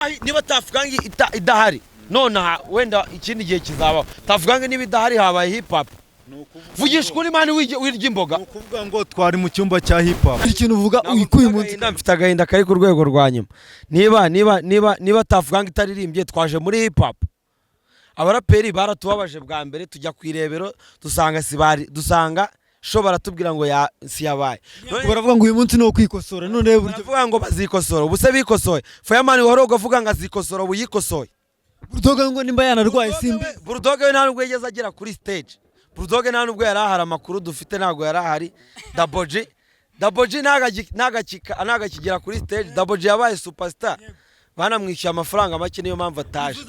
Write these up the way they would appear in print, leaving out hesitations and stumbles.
niba tavugangi idahari none wenda ikindi gihe kizabaho tavugangi niba idahari habaye hip hop vugisha kuri mani wirya imboga ukuvuga ngo twari mu cyumba cya hip hop ikintu uvuga uyikuye munsi mfite agahinda kari ku rwego rwa nyuma niba tavugangi itaririmbye twaje muri hip hop abaraperi baratubabaje bwa mbere tujya kwirebero dusanga sho baratubwira ngo si yabaye baravuga ngo uyu munsi no kwikosora none baravuga ngo bazikosora ubuse bikosoye Fireman wari ugavuga ngo azikosora ubuyikosoye Bulldog ngo nimba yanarwaye simbi Bulldog we nta nubwo yageze agera kuri stage Bulldog nta nubwo yari ahari amakuru dufite ntago yari ahari Double G nagakigera kuri stage Double G yabaye superstar banamwishyuye amafaranga make niyo mpamvu ataje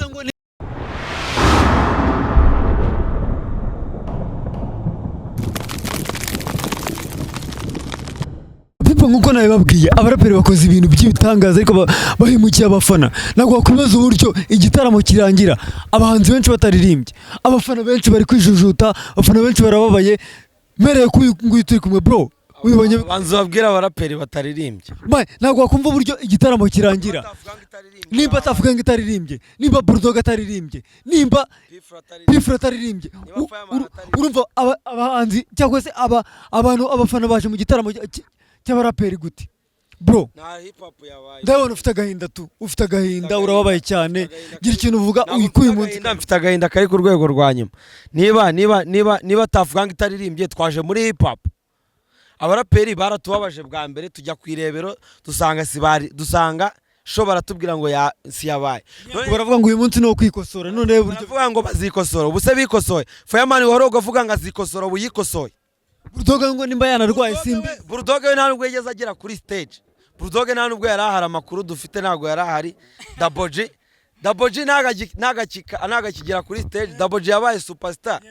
nkuko nawe babwiye abaraperi bakoze ibintu by'ibitangaza ariko bahimukiye abafana ntabwo wakwibaza uburyo igitaramo kirangira abahanzi benshi bataririmbye abafana benshi bari kwijujuta abafana benshi barababaye mereye kuyu turi kumwe bro wibonye banzu babwira abaraperi bataririmbye ntabwo wakumva uburyo igitaramo kirangira nimba tavuga ngo itaririmbye nimba Bulldog ataririmbye nimba Pfla ataririmbye urumva abahanzi cyangwa se abantu abafana baje mu gitaramo cy'abaraperi gute bro ndabona ufite agahinda urababaye cyane gira ikintu uvuga uyikuye munsi mfite agahinda kari ku rwego rwa nyuma niba tavugangi itaririmbye twaje muri hip hop abaraperi baratubabaje bwa mbere tujya kwirebero dusanga sho baratubwira ngo si yabaye baravuga ngo uyu munsi no kwikosora none baravuga ngo bazikosora ubuse bikosoye Fireman wari ugavuga ngo azikosora ubuyikosoye Bulldog ngo nimba yanarwaye simbi Bulldog we nta nubwo yageze agera kuri stage Bulldog nta nubwo yari ahari amakuru dufite ntago yari ahari Double G nagakigera kuri stage Double G yabaye superstar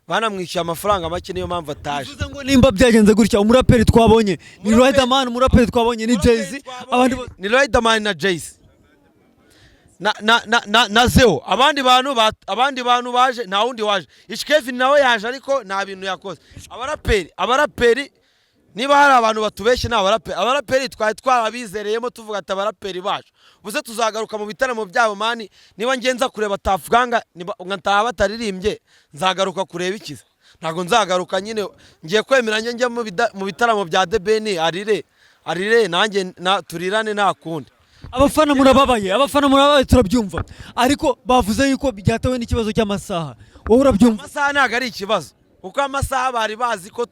banamwishyuye amafaranga make niyo mpamvu ataje ngo nimba byagenze gutya umuraperi twabonye ni Riderman umuraperi twabonye ni Jay-Z abandi ni Riderman na Jay-Z na Zeo abandi bantu baje nta wundi waje Ishkevin nawe yaje ariko nta bintu yakoze abaraperi niba hari abantu batubeshye abaraperi twari twarabizereyemo tuvuga ati abaraperi bacu buze tuzagaruka mu bitaramo byabo mani niba ngenza kureba tavuganga nkataha bataririmbye nzagaruka kureba ikiza ntago nzagaruka nyine ngiye kwemeranya njya mu bitaramo bya Debeni arire nanjye turirane nakundi abafana murababaye turabyumva ariko bavuze yuko byatewe n'ikibazo cy'amasaha wowe urabyumva amasaha ntago ari ikibazo kuko amasaha bari bazi ko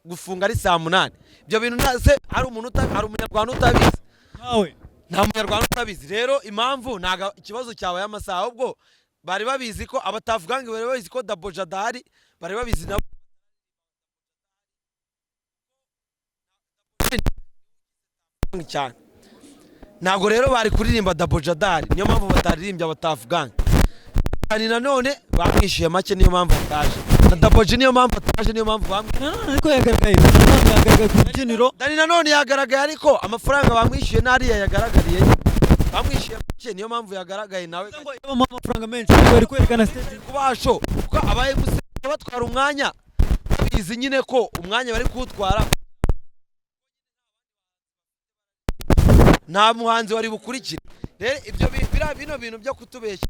gufunga ari saa 8 ibyo bintu nase hari umunyarwanda utabizi nawe nta munyarwanda utabizi rero impamvu ntago ikibazo cyawe y'amasaha ahubwo bari babizi ko abatavugangi bari babizi ko Double G adahari bari babizi nabo cyane ntago rero bari kuririmba Double G adahari niyo mpamvu bataririmbye abatavugangi kandi nanone bamwishyuye make niyo mpamvu ataje na Double G niyo mpamvu ataje niyo mpamvu ariko yagaragaye ku rubyiniro Dani nanone yagaragaye ariko amafaranga bamwishyuye nariya yagaragariye bamwishyuye make niyo mpamvu yagaragaye nawe amafaranga menshi bari kwerekana stage kubasho kuko abaye batwara umwanya babizi nyine ko umwanya bari kuwutwara nta muhanzi wari bukurikire rero ibyo bino bintu byo kutubeshya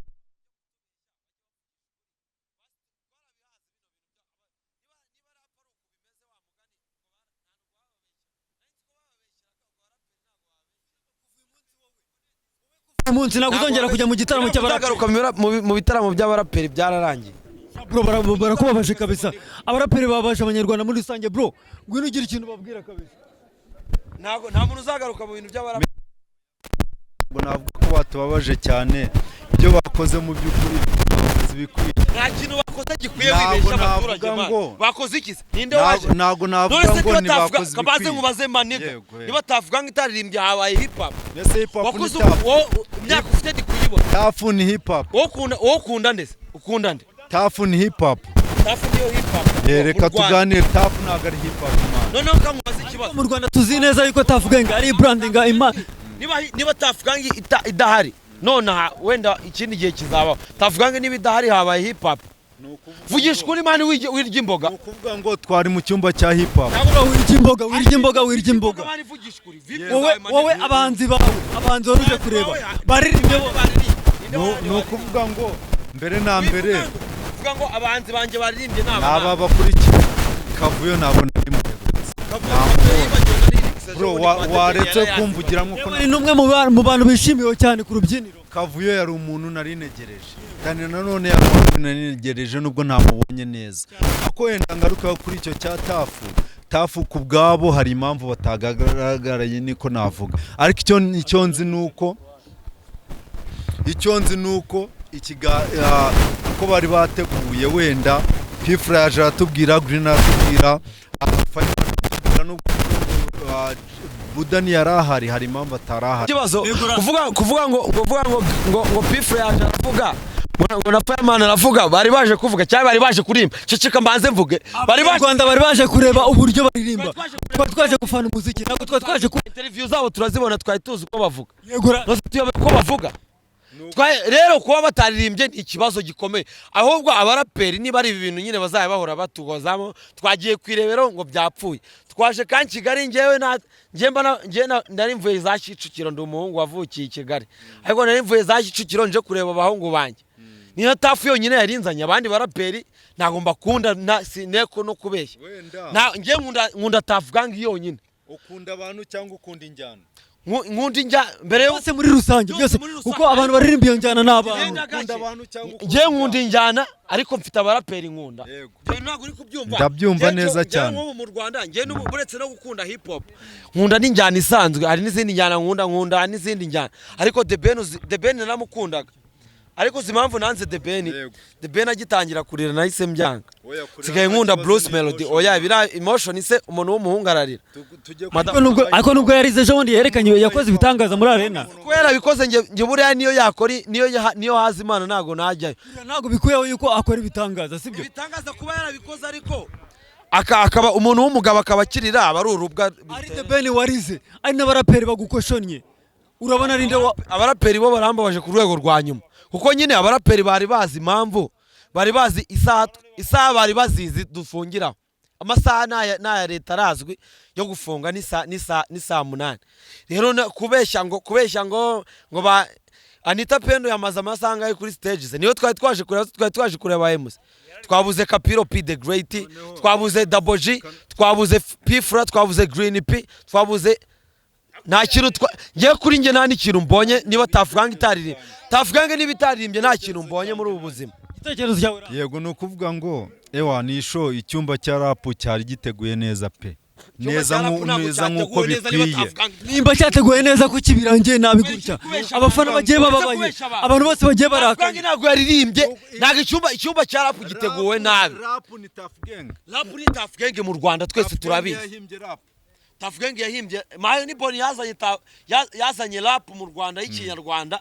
umunsi naguzongera kujya mu gitaramo cy'abaraperi mu bitaramo by'abaraperi byararangiye bro barakubabaje kabisa abaraperi babasha abanyarwanda muri rusange bro ngwino ugira ikintu babwira kabisa nta muntu uzagaruka mu bintu by'abaraperi ngo navuga ko batubabaje cyane ibyo bakoze mu by'ukuri zibikwiye nta kintu bakoze gikwiye wibesha abaturage bakoze iki ninde waje ntago navuga ngo ni bakoze kabaze mubaze maniga niba tavuga ngo itaririmbye habaye hip hop ese hip hop wakoze imyaka ufite dikuyibona tafu ni hip hop ukunda ndese ukunda nde tafu ni hip hop tafu niyo hip hop reka tuganire tafu ntago ari hip hop noneho kamubaze ikibazo mu Rwanda tuzi neza yuko tavuga ngo ari branding niba tavuga ngo idahari none wenda ikindi gihe kizabaho tavuga ngo niba idahari habaye hip hop vugisha ukuri mani wirya imboga. ni ukuvuga ngo twari mu cyumba cya hip hop. wirya imboga wowe abahanzi bawe abahanzi waruje kureba baririmbye bo ni ukuvuga ngo mbere na mbere uvuga ngo abahanzi banje baririmbye n'aba bakurikiye Kavuyo ntabwo nari bro waretse kumvugiramo ko ni numwe mu bantu bishimiwe cyane ku rubyiniro. Kavuyo yari umuntu nari negereje kandi nanone yari umuntu nari negereje nubwo ntamubonye neza. Ako wenda ngaruka kuri icyo cya tafu ku bwabo hari impamvu batagaragaraye niko navuga, ariko icyo nzi nuko uko bari bateguye wenda Pfla yaje aratubwira, Green aratubwira, Budani yarahari hari impamvu atarahari. Kibazo kuvuga ngo Pfla yaje aravuga ngo na Fireman aravuga bari baje kuvuga cyangwa bari baje kurimba ceceka mbanze mvuge bari baje kureba uburyo baririmba twaje gufana umuziki ntabwo twaje ku interview zabo turazibona twari tuzi uko bavuga ko bavuga rero kuba bataririmbye ni ikibazo gikomeye, ahubwo abaraperi niba ari ibintu nyine bazaya bahora batugozamo twagiye kwirebero ngo byapfuye. Twaje kandi Kigali ngewe nari mvuye za Kicukiro ndi umuhungu wavukiye i Kigali, ariko nari mvuye za Kicukiro nje kureba abahungu banjye. Niyo tafu yonyine yarinzanye, abandi baraperi ntago mbakunda sineko no kubeshya. Ngiye nkunda Tafu Gang yonyine. Ukunda abantu cyangwa ukunda injyana? Nkunda injyana mbere yose muri rusange byose kuko abantu baririmba iyo njyana n'abantu. Ngiye nkunda injyana ariko mfite abaraperi nkunda. Ntabwo uri kubyumva. Ndabyumva neza cyane. Mu Rwanda ngiye n'uburetse no gukunda hip hop. Nkunda n'injyana isanzwe, hari n'izindi njyana nkunda n'izindi njyana. Ariko The Ben naramukundaga. Ariko impamvu nanze The Ben agitangira kurira nahise mbyanga. Sigaye nkunda Bruce Melody. Oya bira emotion ise umuntu w'umuhungu ararira. Ariko nubwo yarize ejo bundi yerekanye yakoze ibitangaza muri arena. Kubera bikoze nge buriya niyo yakori niyo hazi Imana ntago najyayo. Ntago bikuyeho yuko akora ibitangaza sibyo? Ibitangaza kuba yarabikoze ariko akaba umuntu w'umugabo akabakirira aba ari urubwa. Ari The Ben warize ari n'abaraperi bagukoshonye. Urabona rinde abaraperi bo barambabaje ku rwego rwa nyuma. Kuko nyine abaraperi bari bazi impamvu, bari bazi isaha bari bazizi dufungira. Amasaha n'aya leta arazwi yo gufunga ni saa 8. Rero kubeshya ngo ba Anita Pendo yamaze amasaha yo kuri stage se niyo twari twaje kureba MC. Twabuze Kapiro P the Great, twabuze Double G, twabuze Pfla, twabuze Green P, twabuze nta kintu ngiye kuri nge nta n'ikintu mbonye niba Tafu Gang itaririmba. Tafu Gang niba itaririmbye nta kintu mbonye muri ubu buzima. Igitekerezo cyawe? Yego ni ukuvuga ngo ni show icyumba cya rap cyari giteguye neza pe. Neza nk'uko bikwiye. Nimba cyateguye neza ko kibirangiye nabi gutya. Abafana bagiye bababaye. Abantu bose bagiye baraka. Ntabwo yaririmbye. Ntabwo icyumba cya rap giteguwe nabi. Rap ni Tafu Gang. Rap ni Tafu Gang mu Rwanda twese turabizi. Tafu Gang yahimbye Mayo ni Boni yazanye rap mu Rwanda y'ikinyarwanda.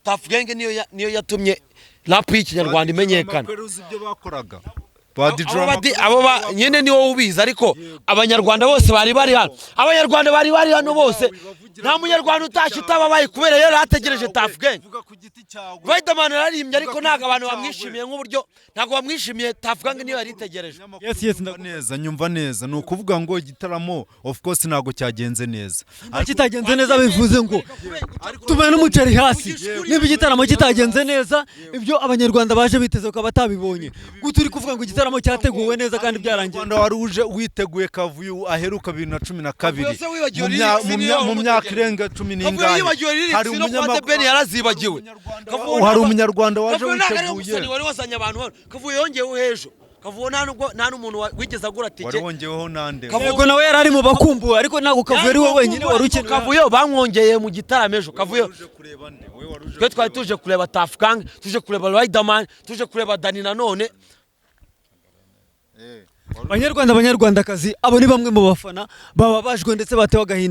Tafu Gang niyo yatumye rap y'ikinyarwanda imenyekana. Abo nyine niwo ubizi ariko abanyarwanda bose bari hano. Abanyarwanda bari hano bose. Nta munyarwanda utashye utababaye kubera yari ategereje Tafu Gang. Riderman yararimbye ariko ntago abantu bamwishimiye nk'uburyo ntago bamwishimiye Tafu Gang niyo yari itegereje. Yes neza nyumva neza ni ukuvuga ngo igitaramo of course ntago cyagenze neza. Kitagenze neza bivuze ngo tubene umuceri hasi. Niba igitaramo kitagenze neza ibyo abanyarwanda baje biteze ko batabibonye. Guturi kuvuga ngo igitaramo cyateguwe neza kandi byarangiye. Rwanda wari uje witeguye Kavuyo aheruka 2012 mu myaka irenga 10 n'ingahe. Hari umunyamakuru yarazibagiwe. Hari umunyarwanda waje witeguye. Wari wazanye abantu Kavuyo yongeyeho hejo. Kavuyo nta n'umuntu wigeze agura tike. Wari wongeyeho nande. Yego nawe yari ari mu bakumbuwe ariko ntago Kavuyo ari we wenyine wari ukeneye. Kavuyo bamwongeye mu gitaramo ejo. Kavuyo twe twari tuje kureba Tafu Gang, tuje kureba Riderman, tuje kureba Dani nanone. Abanyarwandakazi abo ni bamwe mu bafana bababajwe ndetse batewe agahinda.